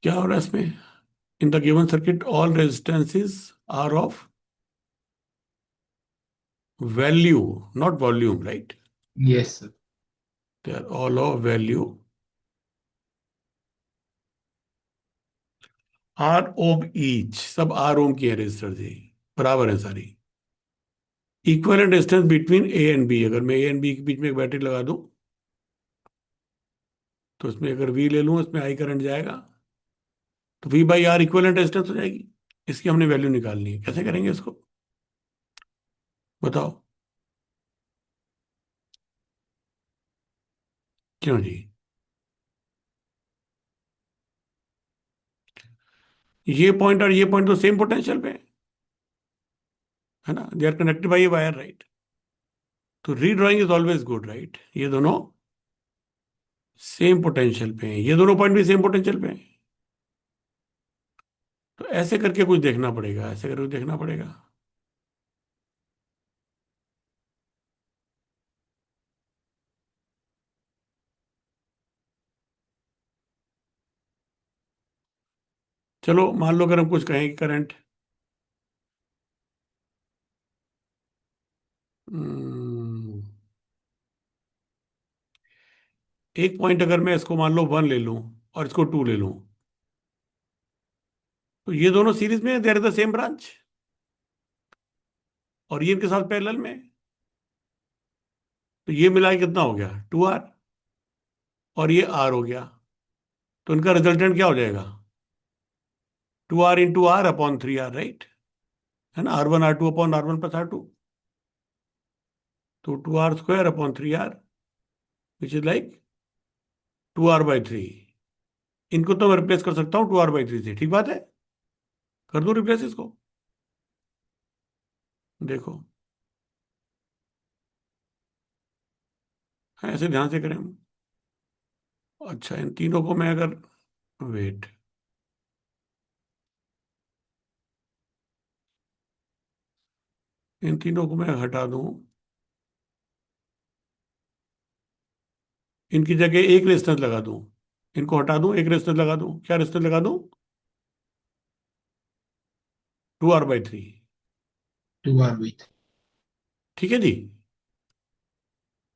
क्या हो रहा है इसमें? In the given circuit all resistances are of value, not volume, right? Yes sir. They are all of value R ohm each, सब R ohm की है रेजिस्टर जी, बराबर है सारी। Equivalent distance between A and B, अगर मैं ए and B के बीच में एक बैटरी लगा दूं तो इसमें अगर वी ले लूं, इसमें आई करंट जाएगा, तो V by R equivalent distance हो जाएगी। इसकी हमने वैल्यू निकालनी है, कैसे करेंगे इसको बताओ? क्यों जी? ये पॉइंट और ये पॉइंट तो सेम पोटेंशियल पे है ना, they are connected by a wire, right? तो redrawing is always good, right? ये दोनों सेम पोटेंशियल पे हैं, ये दोनों पॉइंट भी सेम पोटेंशियल पे हैं। तो ऐसे करके कुछ देखना पड़ेगा, ऐसे करके कुछ देखना पड़ेगा। चलो मान लो अगर हम कुछ कहें कि करंट एक पॉइंट, अगर मैं इसको मान लो 1 ले लूं और इसको 2 ले लूं, तो ये दोनों सीरीज में, there is the same branch, और ये इनके साथ पैरेलल में, तो ये मिला के कितना हो गया, 2R, और ये R हो गया। तो इनका रिजल्टेंट क्या हो जाएगा, 2R into R upon 3R, right? है ना, R1 R2 upon R1 + R2, तो 2R² upon 3R, which is like 2R/3। इनको तो मैं रिप्लेस कर सकता हूँ 2R/3 से, ठीक बात है? कर दूं रिप्लेस इसको? देखो, हाँ, ऐसे ध्यान से करें हम। अच्छा, इन तीनों को मैं अगर, वेट, इन तीनों को मैं हटा दूं, इनकी जगह एक रेजिस्टेंस लगा दूं, इनको हटा दूं, एक रेजिस्टेंस लगा दूं, क्या रेजिस्टेंस लगा दूं? 2R/3। 2R/3। ठीक है जी,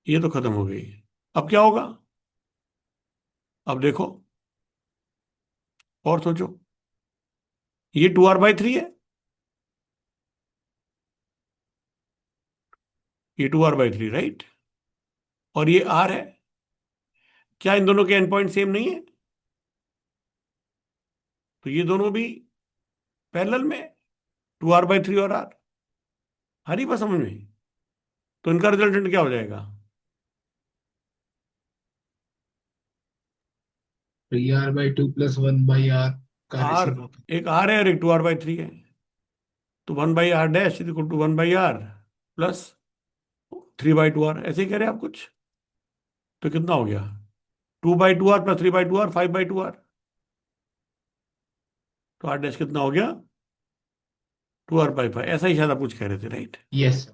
ये तो खत्म हो गई। अब क्या होगा? अब देखो और सोचो, ये 2R/3 है, ये 2R/3, राइट? और ये R है। क्या इन दोनों के एंड पॉइंट सेम नहीं है? तो ये दोनों भी पैरेलल में, 2R/3 और R। हरी बात समझ में? तो इनका रिजल्टेंट क्या हो जाएगा? 3R/2 प्लस 1/R का R, रेसिप्रोकल। एक R है और एक 2R/3 है, तो 1/R dash is equal to 1/R plus 3/2R, ऐसे ही कह रहे हैं आप कुछ? तो कितना हो गया, 2/2R प्लस 3/2R, 5/2R। तो R डैश कितना हो गया, 2R/5, ऐसा ही शायद आप कुछ कह रहे थे, राइट? Yes sir.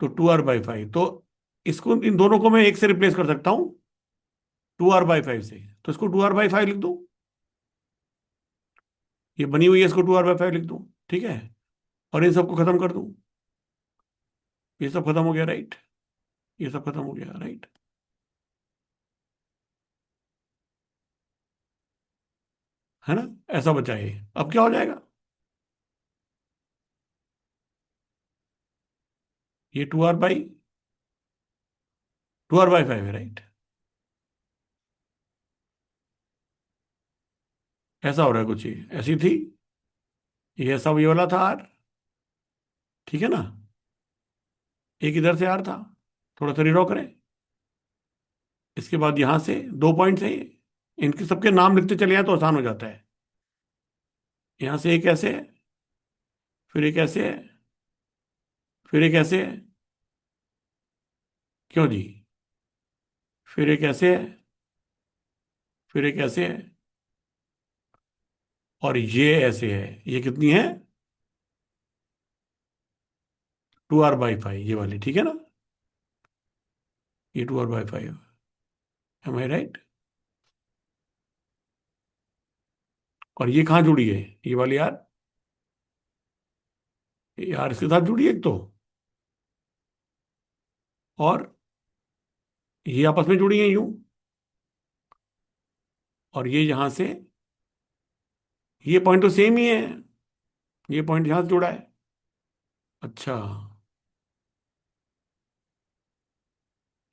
तो 2R/5, तो इसको, इन दोनों को मैं एक से रिप्लेस कर सकता हूँ 2R/5 से, तो इसको 2R/5 लिख दूँ, ये बनी हुई है, इसको 2R/5 लिख दूँ, ठीक है? और इन सबको खत्म कर दूँ, ये सब खत्म हो गया, राइट? ये सब खत्म हो गया, राइट? है ना, ऐसा बचा ये। अब क्या हो जाएगा, ये 2R/5 है, राइट? ऐसा हो रहा है कुछ, ये ऐसी थी, ये सब ये वाला था R, ठीक है ना? एक इधर से R था, थोड़ा सा रिड्रॉ करें। इसके बाद यहां से 2 पॉइंट्स हैं ये, इनके सबके नाम लिखते चले जाए तो आसान हो जाता है। यहां से एक ऐसे है, फिर एक ऐसे है, फिर एक ऐसे है, क्यों जी? फिर एक ऐसे है, फिर एक ऐसे है, और ये ऐसे है। ये कितनी है, 2R/5, ये वाली, ठीक है ना? ये 2R/5, एम आई राइट? और ये कहाँ जुड़ी है, ये वाली आर, ये आर इसके साथ जुड़ी है एक तो, और ये आपस में जुड़ी है यूं, और ये यहां से, ये पॉइंट तो सेम ही है, ये पॉइंट यहां से जुड़ा है। अच्छा,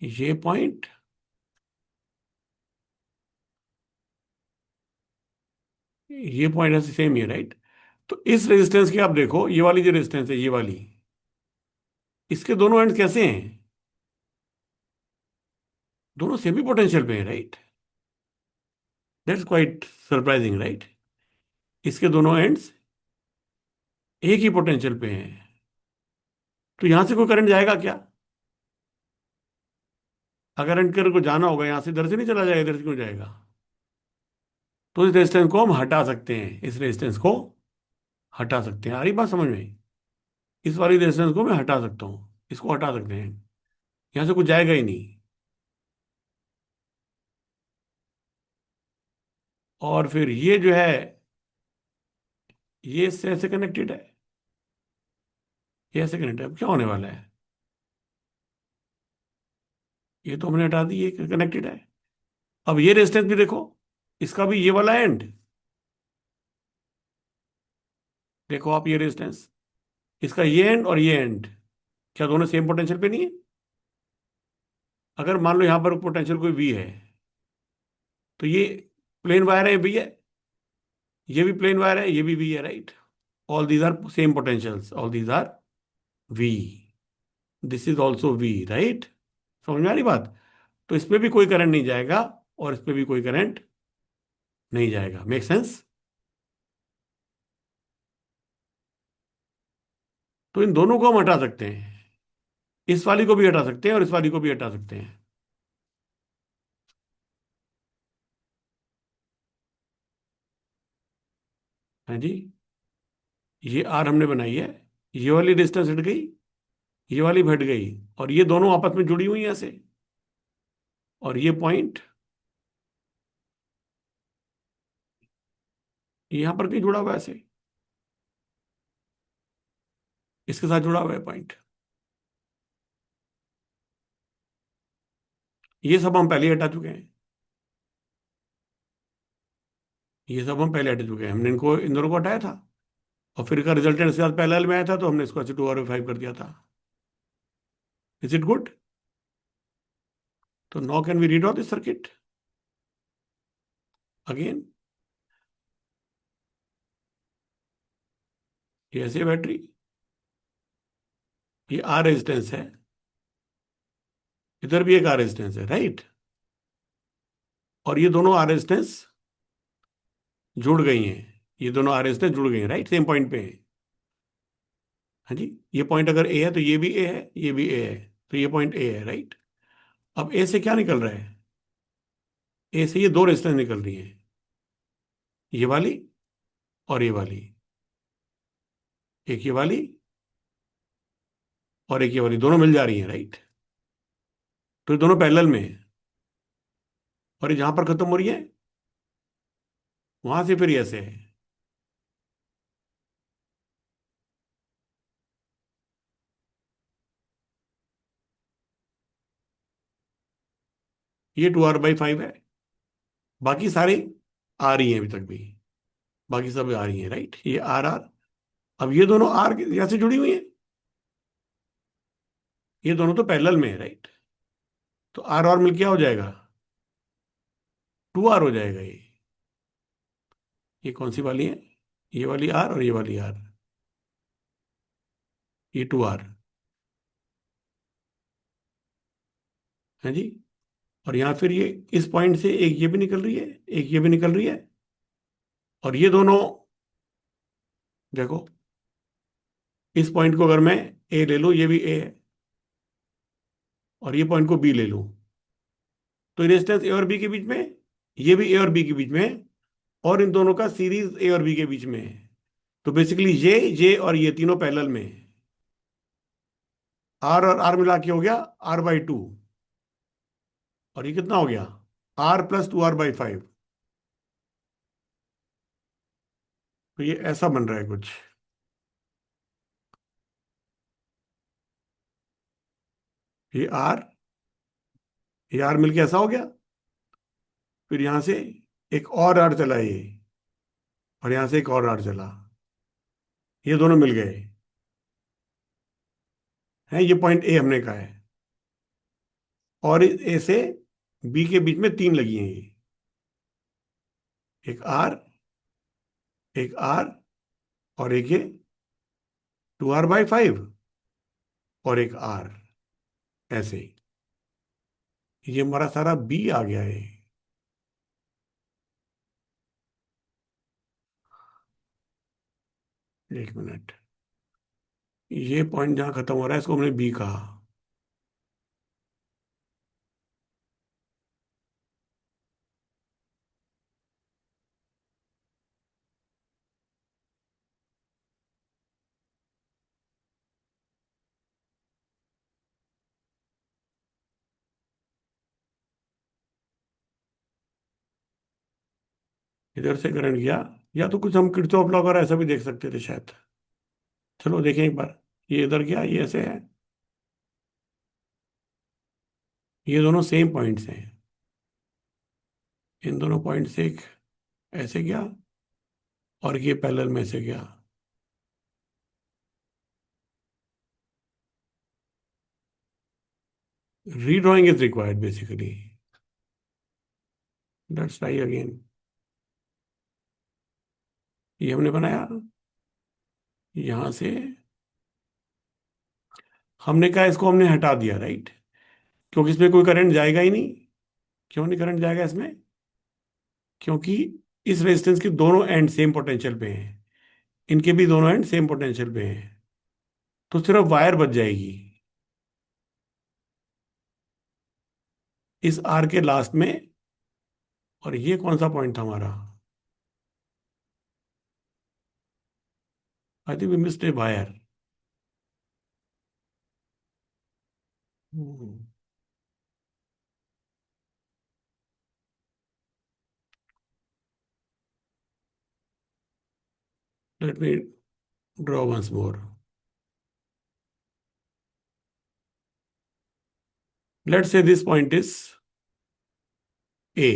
ये पॉइंट, ये पॉइंट ऐसे सेम ही है, राइट। तो इस रेजिस्टेंस की आप देखो, ये वाली जो रेजिस्टेंस है, ये वाली, इसके दोनों एंड कैसे हैं, दोनों सेमी पोटेंशियल पे हैं, right. That's quite surprising, right. इसके दोनों एंड्स एक ही पोटेंशियल पे हैं। तो यहां से कोई करंट जाएगा क्या? अगर एंड करंट को जाना होगा यहां से, इधर से नहीं चला जाएगा, इधर से क्यों जाएगा? तो इस रेजिस्टेंस को हम हटा सकते हैं, इस रेजिस्टेंस को हटा सकते हैं। आ रही बात समझ में? इस वाली रेजिस्टेंस को मैं हटा सकता हूँ, इसको हटा सकते हैं, यहां से कुछ जाएगा ही नहीं। और फिर ये जो है, ये इससे ऐसे कनेक्टेड है, ये ऐसे कनेक्टेड है। अब क्या होने वाला है? ये तो हमने हटा दी, ये कनेक्टेड है। अब ये रेजिस्टेंस भी देखो, इसका भी ये वाला एंड, देखो आप, ये रेजिस्टेंस, इसका ये एंड और ये एंड, क्या दोनों सेम पोटेंशियल पे नहीं है? अगर मान लो यहां पर पोटेंशियल कोई वी है, तो ये प्लेन वायर है, वी है, ये भी प्लेन वायर है, ये भी वी है, right. All these are same potentials, all these are V, this is also V, right. समझ में आ रही बात? तो इसमें भी कोई करंट नहीं जाएगा, और इसमें भी कोई करंट नहीं जाएगा। Make sense? तो इन दोनों को हम हटा सकते हैं, इस वाली को भी हटा सकते हैं और इस वाली को भी हटा सकते हैं। हाँ जी, ये आर हमने बनाई है, ये वाली डिस्टेंस हट गई, ये वाली भी हट गई, और ये दोनों आपस में जुड़ी हुई हैं ऐसे। और ये पॉइंट यहां पर कहीं जुड़ा हुआ है ऐसे, इसके साथ जुड़ा हुआ है पॉइंट। ये सब हम पहले ही हटा चुके हैं, ये सब हम पहले हटा चुके हैं, हमने इनको, इन दोनों को हटाया था, और फिर का रिजल्टेंट इसके साथ पैरेलल में आया था, तो हमने इसको ऐसे 2r/5 कर दिया था। Is it good? तो now can we read out this circuit again? ये ऐसे बैटरी, ये आर रेजिस्टेंस है, इधर भी एक आर रेजिस्टेंस है, राइट। और ये दोनों आर रेजिस्टेंस जुड़ गई हैं, ये दोनों आर रेजिस्टेंस जुड़ गई हैं, राइट, सेम पॉइंट पे है। हाँ जी, ये पॉइंट अगर ए है तो ये भी ए है, ये भी ए है, तो ये पॉइंट ए है, राइट। अब ए से क्या निकल रहा है? ए से ये दो रेजिस्टेंस निकल रही हैं, ये वाली और ये वाली, एक ये वाली और एक ये वाली, दोनों मिल जा रही हैं, राइट। तो ये दोनों पैरेलल में है, और ये जहां पर खत्म हो रही है, वहां से फिर ये ऐसे है। ये 2r/5 है, बाकी सारे आ रही हैं अभी तक भी, बाकी सब आ रही हैं, राइट, ये आर आर। अब ये दोनों आर यहाँ से जुड़ी हुई हैं, ये दोनों तो पैरेलल में है, राइट। तो आर और मिल क्या हो जाएगा? 2r हो जाएगा ये कौन सी वाली है? ये वाली आर और ये वाली आर, ये 2r है जी। और यहाँ फिर ये इस पॉइंट से एक ये भी निकल रही है, एक ये भी निकल रही है, और ये दोनों देखो, इस पॉइंट को अगर मैं ए ले लूँ, ये भी ए है, और ये पॉइंट को बी ले लूँ, तो रेजिस्टेंस ए और बी के बीच में, ये भी ए और बी के बीच में है, और इन दोनों का सीरीज ए और बी के बीच में है। तो बेसिकली ये जे और ये तीनों पैरेलल में है, आर और आर मिला के हो गया r/2, और ये कितना हो गया? r + 2r/5। तो ये ऐसा बन रहा है कुछ, ये आर मिलके ऐसा हो गया। फिर यहां से एक और आर चला ये, और यहां से एक और आर चला, ये दोनों मिल गए हैं। ये पॉइंट ए हमने कहा है, और ए से बी के बीच में तीन लगी हैं ये, एक आर और एक ये 2r/5 और एक आर, ऐसे। ये हमारा सारा बी आ गया है। एक मिनट, ये पॉइंट जहां खत्म हो रहा है इसको हमने बी कहा। इधर से करंट गया, या तो कुछ हम किरचॉफ लॉ वगैरह ऐसा भी देख सकते थे शायद। चलो देखें एक बार। ये इधर गया, ये ऐसे है, ये दोनों सेम पॉइंट्स हैं। इन दोनों पॉइंट से एक ऐसे गया, और ये पैरेलल में से गया। Redrawing is required basically. Let's try again. ये हमने बनाया, यहां से हमने कहा इसको हमने हटा दिया, राइट, क्योंकि इसमें कोई करंट जाएगा ही नहीं। क्यों नहीं करंट जाएगा इसमें? क्योंकि इस रेजिस्टेंस के दोनों एंड सेम पोटेंशियल पे हैं, इनके भी दोनों एंड सेम पोटेंशियल पे हैं, तो सिर्फ वायर बच जाएगी इस आर के लास्ट में। और ये कौन सा पॉइंट था हमारा? I think we missed a wire. Let me draw once more. Let's say this point is A,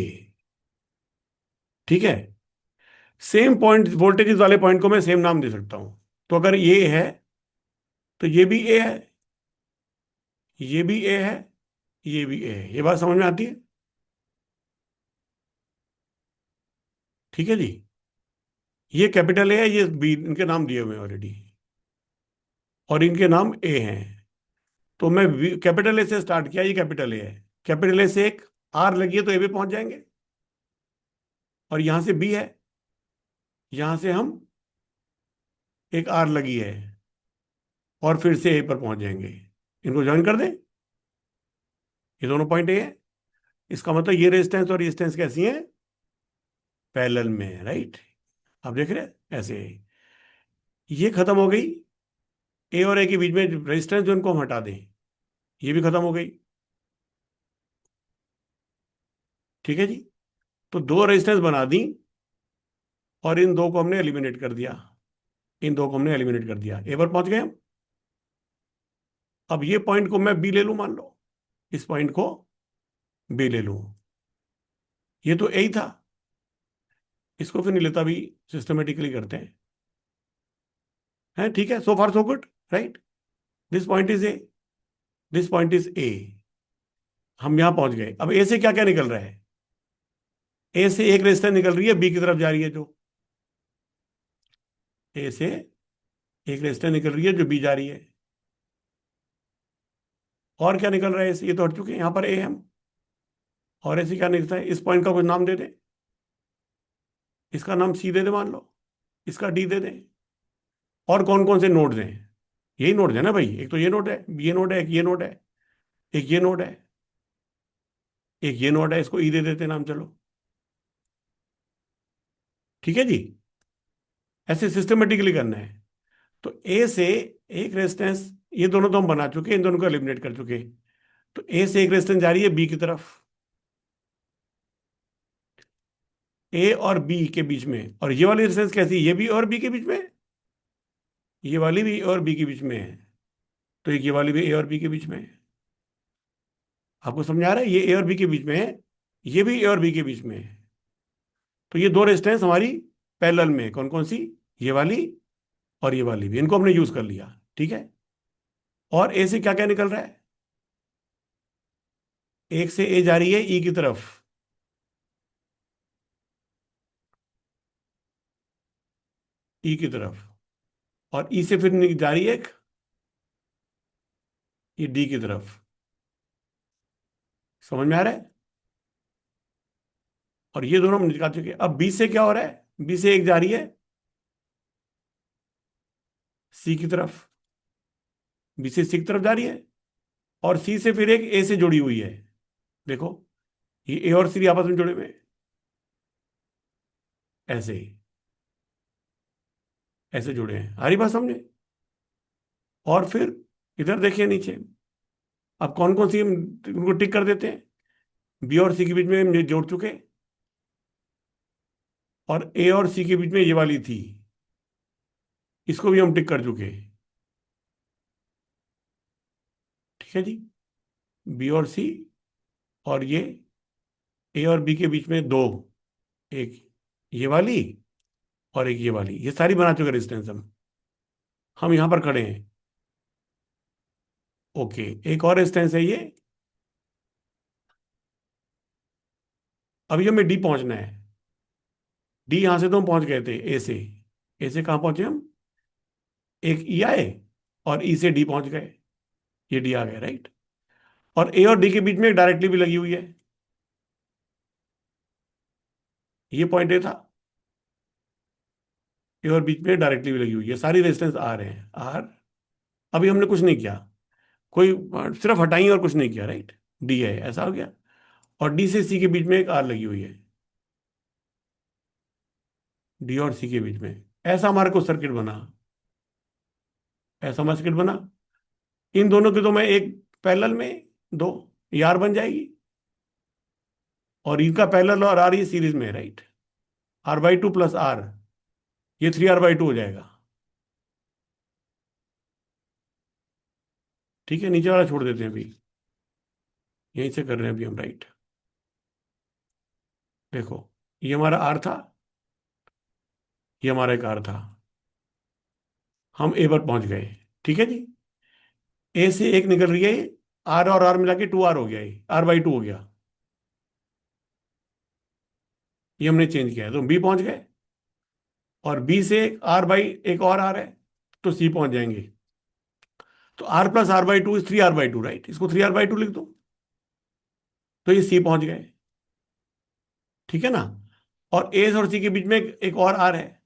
ठीक है। सेम पॉइंट, वोल्टेज वाले पॉइंट को मैं सेम नाम दे सकता हूं। तो अगर ये है तो ये भी ए है, ये भी ए है, ये भी ए है। ये बात समझ में आती है? ठीक है जी। ये कैपिटल ए है, ये बी, इनके नाम दिए हुए हैं ऑलरेडी, और इनके नाम ए हैं। तो मैं कैपिटल ए से स्टार्ट किया, ये कैपिटल ए है, कैपिटल ए से एक आर लगी है तो ए पे पहुंच जाएंगे। और यहां से बी है, यहां से हम एक आर लगी है, और फिर से ए पर पहुंच जाएंगे। इनको ज्वाइन कर दें, ये दोनों पॉइंट ए है। इसका मतलब ये रेजिस्टेंस और रेजिस्टेंस कैसी है? पैरेलल में है, राइट। आप देख रहे हैं ऐसे। ये खत्म हो गई, ए और ए के बीच में रेजिस्टेंस जो इनको हम हटा दें, ये भी खत्म हो गई। ठीक है जी। तो दो रेजिस्टेंस बना दी, और इन दो को हमने एलिमिनेट कर दिया, इन दो को हमने एलिमिनेट कर दिया, ए पर पहुंच गए हम। अब ये पॉइंट को मैं बी ले लूं, मान लो इस पॉइंट को बी ले लूं, ये तो ए ही था। इसको फिर नहीं लेता, भी सिस्टमेटिकली करते हैं, हैं? ठीक है, so far so good, right. This point is A, this point is A. हम यहां पहुंच गए। अब ए से क्या क्या निकल रहा है? ए से एक रेजिस्टेंस निकल रही है, बी की तरफ जा रही है, जो ए से एक रेजिस्टेंस निकल रही है जो बी जा रही है। और क्या निकल रहा है? ए से ये तो हट चुके हैं, यहां पर ए हम। और ऐसे क्या निकलता है? इस पॉइंट का कुछ नाम दे दें, इसका नाम सी दे दे मान लो, इसका डी दे दें। और कौन कौन से नोड्स हैं? यही नोड है ना भाई, एक तो ये नोड है, ये नोड है, एक ये नोड है, एक ये नोड है, एक ये नोड है, इसको ई दे देते नाम, चलो। ठीक है जी। ऐसे सिस्टमेटिकली करना है। तो ए से एक रेजिस्टेंस, ये दोनों तो हम बना चुके, इन दोनों को एलिमिनेट कर चुके। तो ए से एक रेजिस्टेंस जा रही है बी की तरफ, ए और बी के बीच में, और ये वाली डिस्टेंस कैसी है? ये भी ए और बी के बीच में है, ये वाली भी ए और बी के बीच में है, तो एक ये वाली भी ए और बी के बीच में है। आपको समझ आ रहा है? ये ए और बी के बीच में है, ये भी ए और बी के बीच में है। तो ये दो रेजिस्टेंस हमारी पैरेलल में है। कौन कौन सी? ये वाली और ये वाली भी, इनको हमने यूज कर लिया। ठीक है। और ए से क्या क्या निकल रहा है? एक से ए जा रही है ई की तरफ, ई की तरफ, और ई से फिर जा रही है एक ये डी की तरफ। समझ में आ रहा है? और ये दोनों हम निकाल चुके हैं। अब बी से क्या हो रहा है? बी से एक जा रही है सी की तरफ, बी से सी की तरफ जा रही है, और सी से फिर एक ए से जुड़ी हुई है। देखो, ये ए और सी आपस में जुड़े हुए हैं, ऐसे ही, ऐसे जुड़े हैं। हरी बात समझे? और फिर इधर देखिए नीचे, अब कौन कौन सी उनको टिक कर देते हैं। बी और सी के बीच में हम ये जोड़ चुके, और ए और सी के बीच में ये वाली थी, इसको भी हम टिक कर चुके। ठीक है जी। बी और सी, और ये ए और बी के बीच में दो, एक ये वाली और एक ये वाली, ये सारी बना चुके रेजिस्टेंस हम यहां पर खड़े हैं। ओके, एक और रेजिस्टेंस है ये। अभी हमें डी पहुंचना है। डी यहां से तो हम पहुंच गए थे ए से। ए से कहां पहुंचे हम? एक ई आए, और ई से डी पहुंच गए, ये डी आ गया, राइट। और ए और डी के बीच में एक डायरेक्टली भी लगी हुई है, ये पॉइंट ए था। ए और बीच में डायरेक्टली भी लगी हुई है, सारी रेजिस्टेंस आ रहे हैं आर। अभी हमने कुछ नहीं किया, कोई सिर्फ हटाई और कुछ नहीं किया, राइट। डी है, ऐसा हो गया। और डी से सी के बीच में एक आर लगी हुई है, डी और सी के बीच में। ऐसा हमारे को सर्किट बना, ऐसा हमारा सर्किट बना। इन दोनों की तो मैं एक पैरेलल में दो, ये आर बन जाएगी, और इनका पैरेलल और आर ये सीरीज में है, right. R by two plus R, ये थ्री आर बाई टू हो जाएगा। ठीक है, नीचे वाला छोड़ देते हैं अभी, यहीं से कर रहे हैं अभी हम, राइट। देखो, ये हमारा आर था, ये हमारा एक आर था, हम ए पर पहुंच गए। ठीक है जी। ए से एक निकल रही है, आर और आर मिला के टू आर हो गया, ये आर बाई टू हो गया। ये हमने चेंज किया है, तो बी पहुंच गए। और बी से आर बाई एक और आर है, तो सी पहुंच जाएंगे। तो R plus R by two is three R by two, right. इसको थ्री आर बाई टू लिख दो, तो ये सी पहुंच गए। ठीक है ना। और ए और सी के बीच में एक और आर है,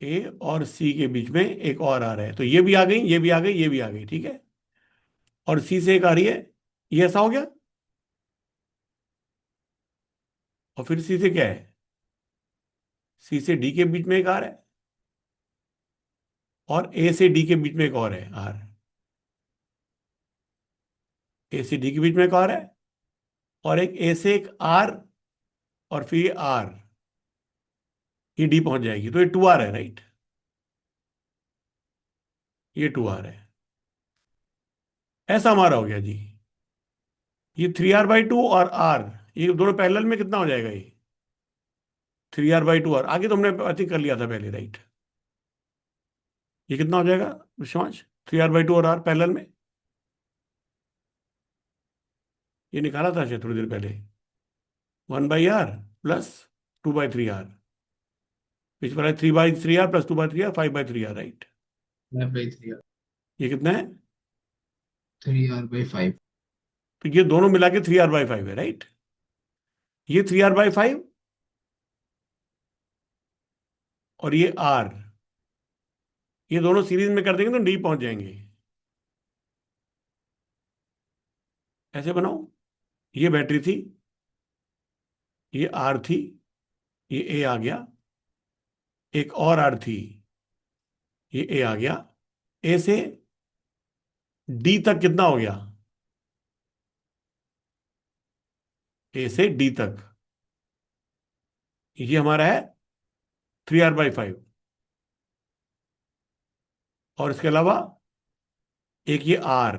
ए और सी के बीच में एक और आर है, तो ये भी आ गई, ये भी आ गई, ये भी आ गई। ठीक है। और सी से एक आ रही है, ये ऐसा हो गया। और फिर सी से क्या है? सी से डी के बीच में एक आर है, और ए से डी के बीच में एक और है आर। ए से डी के बीच में एक और है, और एक ए से एक आर, और फिर ये आर, ये डी पहुंच जाएगी, तो ये टू आर है, राइट। ये टू आर है। ऐसा हमारा हो गया जी। ये थ्री आर बाई टू और आर, ये दोनों पैरेलल में कितना हो जाएगा? ये three R by two R, आगे तो हमने आई थिंक कर लिया था पहले, राइट। ये कितना हो जाएगा विश्वास? थ्री आर बाई टू और आर पैरेलल में, ये निकाला था शायद थोड़ी देर पहले। One by R plus two by three R, बीच पर three by three R plus two by three R, five by three R, right. Five by three R. ये कितना है? Three R by five. तो ये दोनों मिला के थ्री आर बाई फाइव है, राइट। ये थ्री आर बाई फाइव, और ये आर, ये दोनों सीरीज में कर देंगे तो डी पहुंच जाएंगे। ऐसे बनाओ, ये बैटरी थी, ये आर थी, ये ए आ गया, एक और आर थी, ये ए आ गया। ए से डी तक कितना हो गया? ए से डी तक, ये हमारा है 3R/5। और इसके अलावा एक ये आर।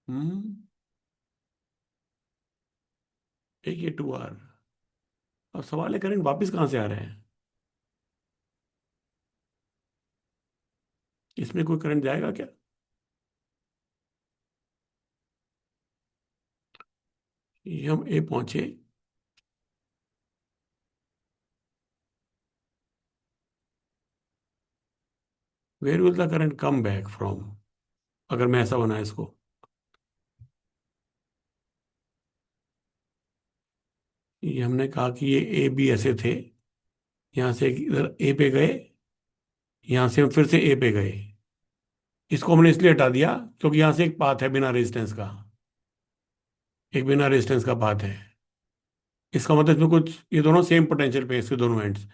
हम्म। एक ये 2R। अब सवाल है करंट वापस कहां से आ रहे हैं? इसमें कोई करंट जाएगा क्या? ये हम ए पहुंचे। Where will the current come back from? अगर मैं ऐसा बना इसको, ये हमने कहा कि ये ए बी ऐसे थे, यहां से इधर ए पे गए, यहां से हम फिर से ए पे गए। इसको हमने इसलिए हटा दिया क्योंकि यहां से एक पाथ है बिना रेजिस्टेंस का, एक बिना रेजिस्टेंस का पाथ है। इसका मतलब इसमें कुछ, ये दोनों सेम पोटेंशियल पे है, इसके दोनों एंड्स।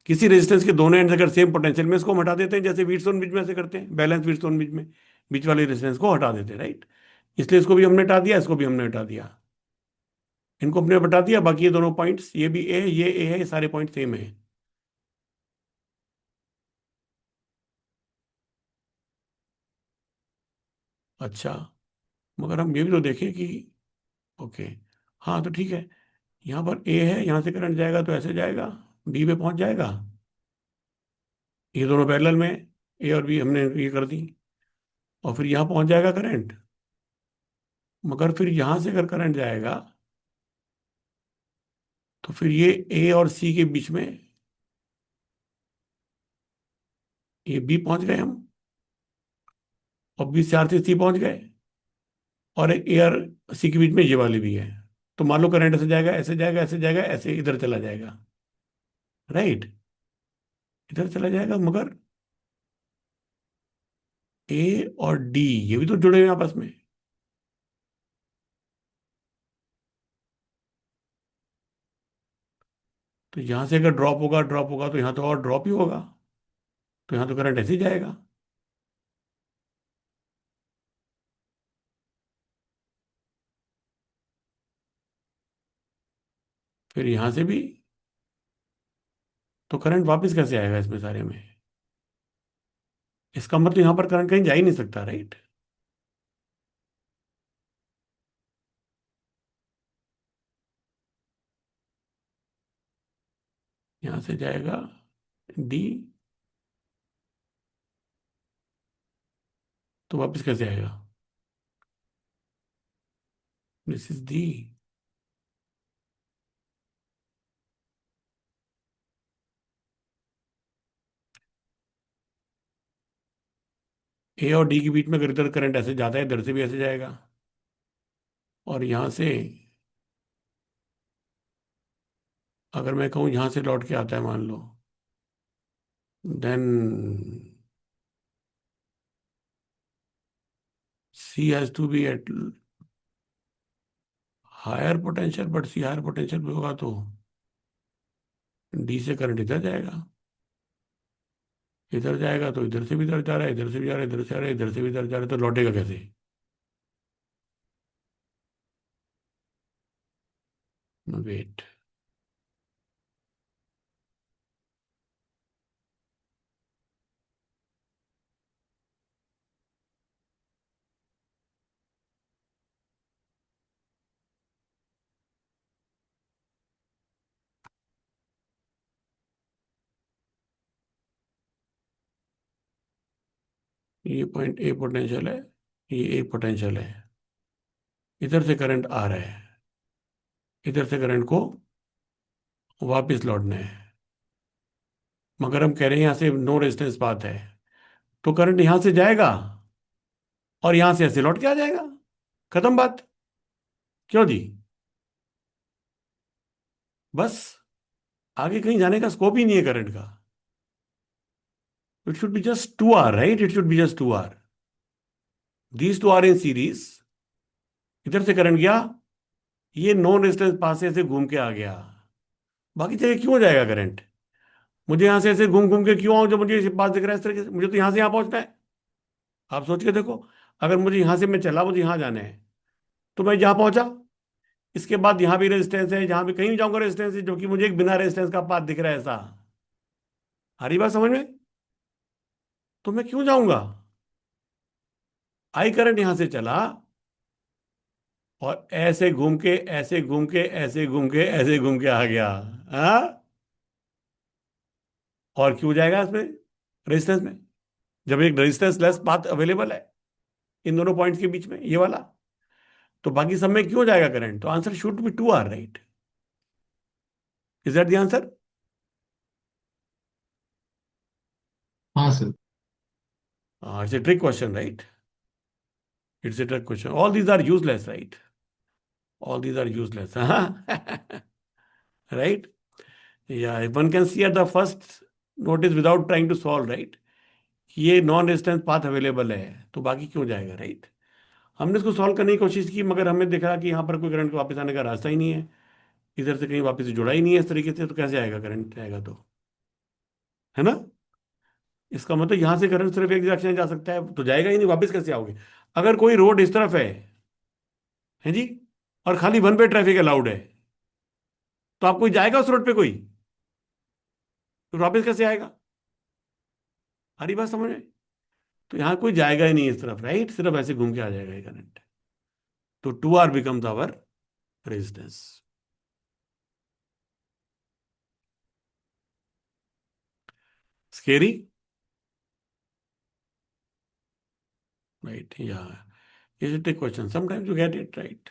किसी रेजिस्टेंस के दोनों एंड्स अगर सेम पोटेंशियल में, इसको हम हटा देते हैं, जैसे व्हीटस्टोन ब्रिज में से करते हैं, बैलेंस व्हीटस्टोन ब्रिज में बीच वाले रेजिस्टेंस को हटा देते हैं, राइट? इसलिए इसको भी हमने हटा दिया, इसको भी हमने हटा दिया। इनको हमने हटा दिया, बाकी ये दोनों पॉइंट्स, ये भी ए, ये ए है, ये सारे पॉइंट सेम है। अच्छा, मगर हम ये भी तो देखें कि, ओके, हाँ तो ठीक है, यहाँ पर ए है, यहाँ से करंट जाएगा तो ऐसे जाएगा, बी पे पहुंच जाएगा। ये दोनों पैरेलल में, ए और बी हमने ये कर दी, और फिर यहाँ पहुंच जाएगा करंट। मगर फिर यहाँ से अगर करंट जाएगा तो फिर ये ए और सी के बीच में, ये बी पहुंच गए हम, और बी से आर से सी पहुंच गए, और एक ए और सी के बीच में ये वाली भी है। तो मान लो करंट ऐसे जाएगा, ऐसे जाएगा, ऐसे जाएगा, ऐसे इधर चला जाएगा, राइट? इधर चला जाएगा, मगर ए और डी ये भी तो जुड़े हुए हैं आपस में। तो यहां से अगर ड्रॉप होगा तो यहां तो और ड्रॉप ही होगा, तो यहां तो करंट ऐसे ही जाएगा। फिर यहां से भी, तो करंट वापस कैसे आएगा इसमें सारे में? इसका मतलब यहां पर करंट कहीं जा ही नहीं सकता, राइट? यहां से जाएगा डी, तो वापस कैसे आएगा? This is D. ए और डी के बीच में अगर इधर करंट ऐसे जाता है, इधर से भी ऐसे जाएगा, और यहां से अगर मैं कहूं यहां से लौट के आता है मान लो, then C has to be at higher potential, but C higher potential पे होगा तो डी से करंट इधर जाएगा, इधर जाएगा तो इधर से भी इधर जा रहा है, इधर से भी जा रहा है, इधर से आ रहा है, इधर से भी इधर जा रहा है, तो लौटेगा कैसे? वेट, ये पॉइंट ए पोटेंशियल है, ये ए पोटेंशियल है, इधर से करंट आ रहा है, इधर से करंट को वापस लौटना है, मगर हम कह रहे हैं यहां से नो रेजिस्टेंस पाथ है, तो करंट यहां से जाएगा और यहां से ऐसे लौट के आ जाएगा, खत्म बात। क्यों जी? बस, आगे कहीं जाने का स्कोप ही नहीं है करंट का। It should be just 2R, right? It should be just 2R। These two are in series. इधर से करंट गया, ये नॉन रेजिस्टेंस पास से ऐसे घूम के आ गया, बाकी जगह क्यों जाएगा करंट? मुझे यहां से ऐसे घूम घूम के क्यों आऊं जब मुझे इस पास दिख रहा है इस तरीके से? मुझे तो यहां से यहां पहुंचना है। आप सोच के देखो, अगर मुझे यहां से मैं चला, मुझे यहां जाना है, तो मैं जहां पहुंचा, इसके बाद यहां भी रेजिस्टेंस है, जहां भी कहीं भी जाऊंगा रेजिस्टेंस है, जो कि मुझे एक बिना रेजिस्टेंस का पाथ दिख रहा है ऐसा। आ रही बात समझ में? तो मैं क्यों जाऊंगा? आई करंट यहां से चला, और ऐसे घूम के, ऐसे घूम के, ऐसे घूम के, ऐसे घूम के आ गया। हाँ, और क्यों जाएगा इसमें, रेजिस्टेंस में, जब एक रेजिस्टेंस लेस पाथ अवेलेबल है इन दोनों पॉइंट्स के बीच में, ये वाला। तो बाकी सब में क्यों जाएगा करंट? तो answer should be 2R, right? Is that the answer? हाँ sir. It's a trick question, right? It's a trick question. All these are useless, right? All these are useless. Right? Yeah, one can see at the first notice without trying to solve, right? कि ये non resistance path available है, तो बाकी क्यों जाएगा, right? हमने इसको solve करने की कोशिश की, मगर हमें देखा कि यहाँ पर कोई करंट को वापस आने का रास्ता ही नहीं है, इधर से कहीं वापस से जुड़ा ही नहीं है इस तरीके से, तो कैसे आएगा करंट? आएगा तो, है ना? इसका मतलब यहां से करंट सिर्फ एक डायरेक्शन में जा सकता है, तो जाएगा ही नहीं, वापस कैसे आओगे? अगर कोई रोड इस तरफ है जी, और खाली वन वे ट्रैफिक अलाउड है, तो आप कोई जाएगा उस रोड पे कोई, तो वापस कैसे आएगा? हरी बात समझ में? तो यहाँ कोई जाएगा ही नहीं इस तरफ, राइट? सिर्फ ऐसे घूम के आ जाएगा ये करंट। तो 2R becomes our resistance. Scary, right? या is it a question? Sometimes you get it right.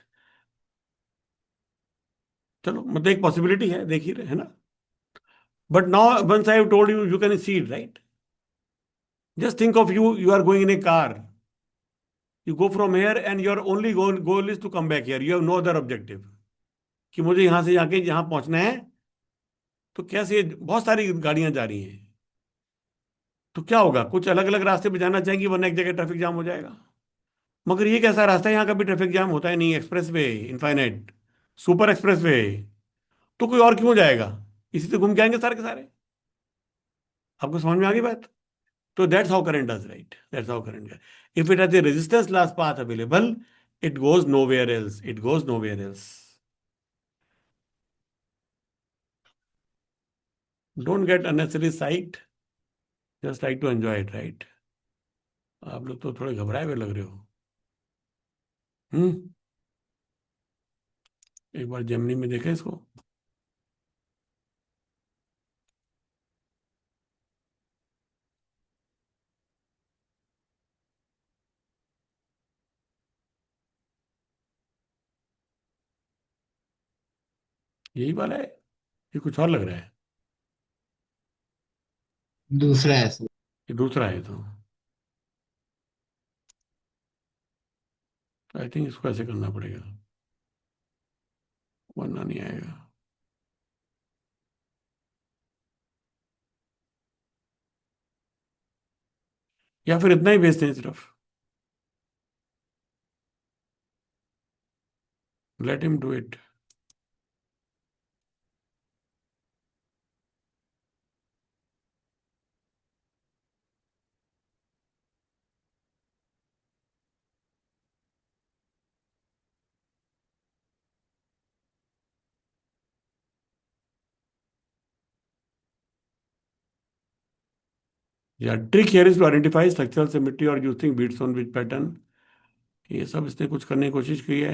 चलो, मतलब एक पॉसिबिलिटी है, देख ही रहे है ना? But now once I have told you, you can see it, right? Just think of, you are going in a car, you go from here and your only goal is to come back here, you have no other objective, कि मुझे यहां से जाके यहां पहुंचना है। तो कैसे, बहुत सारी गाड़ियां जा रही हैं, तो क्या होगा, कुछ अलग अलग रास्ते पे जाना चाहेंगे, वरना एक जगह ट्रैफिक जाम हो जाएगा। मगर ये कैसा रास्ता है, यहाँ कभी ट्रैफिक जाम होता ही नहीं, express way, infinite, super express way. तो कोई और क्यों जाएगा? इसी से घूम के आएंगे सारे के सारे। आपको समझ में आ गई बात? तो that's how current does, right? That's how current. If it has a resistance last path available, it goes nowhere else, it goes nowhere else. Don't get unnecessary sight, just like to enjoy it, right? आप लोग तो थोड़े घबराए हुए लग रहे हो। हम्म। एक बार जेमिनी में देखा इसको। यही वाला है, ये कुछ और लग रहा है? दूसरा है सर। ये दूसरा है तो आई थिंक इसको ऐसे करना पड़ेगा, वरना नहीं आएगा। या फिर इतना ही भेजते हैं सिर्फ, लेट हिम डू इट। या trick here is to identify structural symmetry और using beats on which pattern. ये सब इसने कुछ करने की कोशिश की है।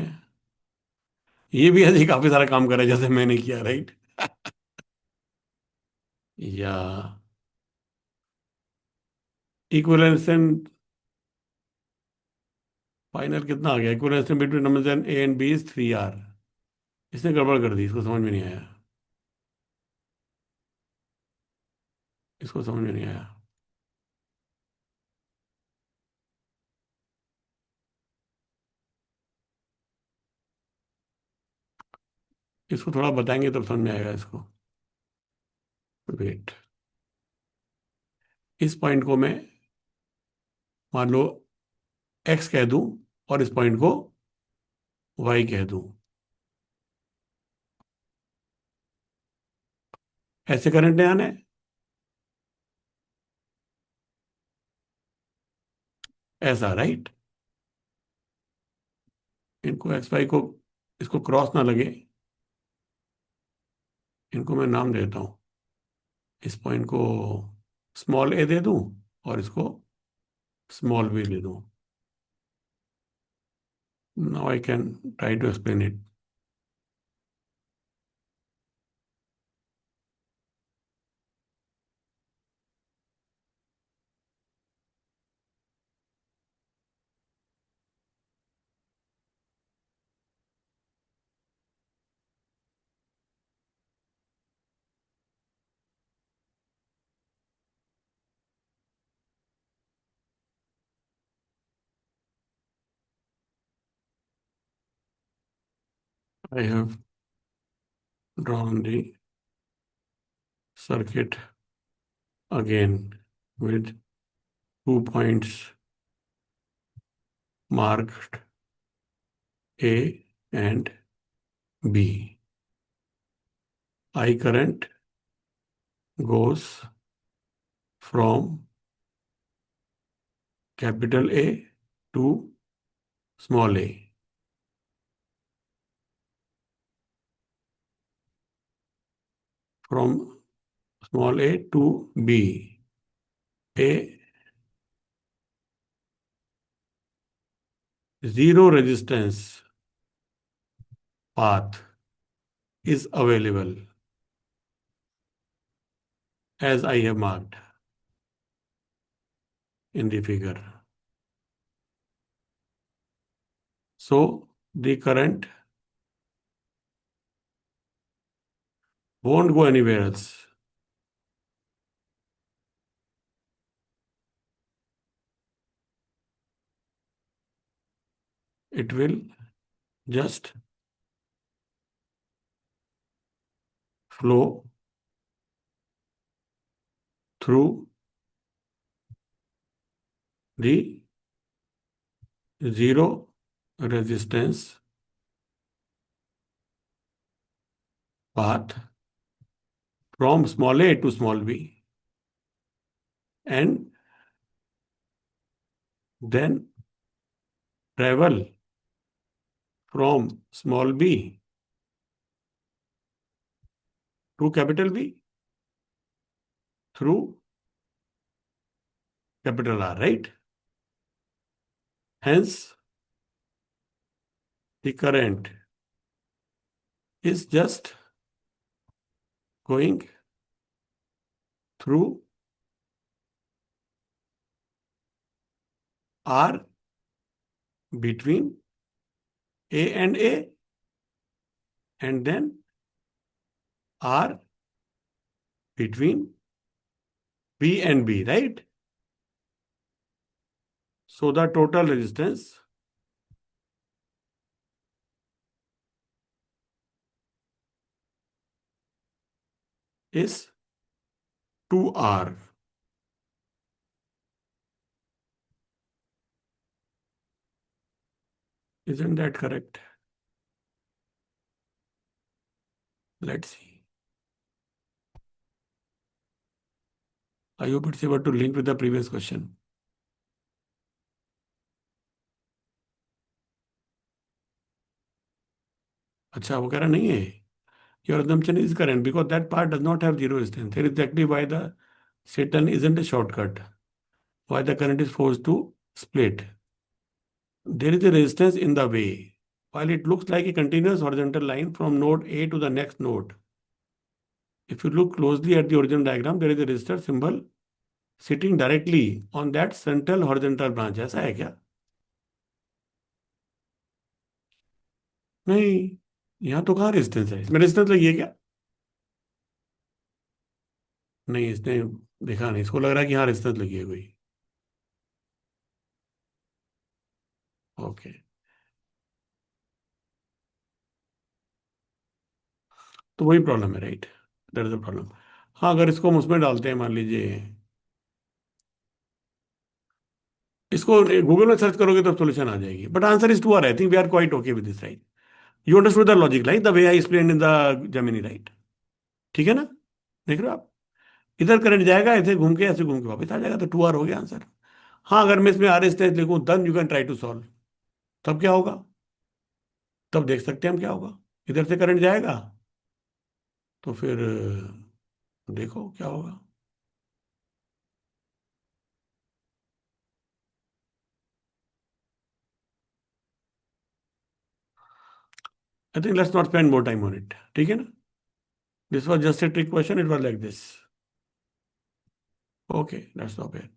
ये भी ऐसे ही काफी सारा काम कर रहा है जैसे मैंने किया, राइट? या इक्विवेलेंस, फाइनल कितना आ गया? Equivalence between numbers and A and B is 3R। इसने गड़बड़ कर दी, इसको समझ में नहीं आया, इसको समझ में नहीं आया। इसको थोड़ा बताएंगे तब समझ में आएगा इसको। वेट, इस पॉइंट को मैं मान लो एक्स कह दूं, और इस पॉइंट को वाई कह दूं। ऐसे करंट नहीं आने, ऐसा, राइट। इनको एक्स वाई को, इसको क्रॉस ना लगे, इनको मैं नाम देता हूं। इस पॉइंट को स्मॉल ए दे दूं और इसको स्मॉल बी दे दूं। Now I can try to explain it. I have drawn the circuit again with 2 points marked A and B. I current goes from capital A to small a. From small a to B. A zero resistance path is available as I have marked in the figure. So the current won't go anywhere else. It will just flow through the zero resistance path from small a to small b, and then travel from small b to capital B through capital R, right? Hence, the current is just going through R between A and then R between B and B, right? So the total resistance is 2R. Isn't that correct? Let's see. I hope it's able to link with the previous question. अच्छा, वो कह रहा नहीं है. Your assumption is correct because that part does not have zero resistance. That is exactly why the Satan isn't a shortcut. Why the current is forced to split. There is a resistance in the way. While it looks like a continuous horizontal line from node A to the next node, if you look closely at the original diagram, there is a resistor symbol sitting directly on that central horizontal branch. ऐसा है क्या? नहीं, यहाँ तो कहाँ resistance है? इसमें resistance लगी है क्या? नहीं, इसने देखा नहीं, इसको लग रहा है कि यहाँ रेजिस्टेंस लगी है कोई. ओके, तो वही प्रॉब्लम है, right? That is the problem. हाँ, अगर इसको हम उसमें डालते हैं, मान लीजिए इसको गूगल में सर्च करोगे तो सोल्यूशन आ जाएगी. But answer is 2R. I think we are quite okay with this, right? You understood the logic, like the way I explain in the Gemini, right? ठीक है ना? देख रहे हो आप, इधर करंट जाएगा, ऐसे घूम के वापस आ जाएगा, तो 2R हो गया आंसर। हाँ, अगर मैं इसमें आर एस टेस्ट लिखूं, then you can try to solve. तब क्या होगा? तब देख सकते हैं हम क्या होगा। इधर से करंट जाएगा, तो फिर देखो क्या होगा। I think let's not spend more time on it, ठीक है ना? This was just a trick question, it was like this. Okay, let's stop here.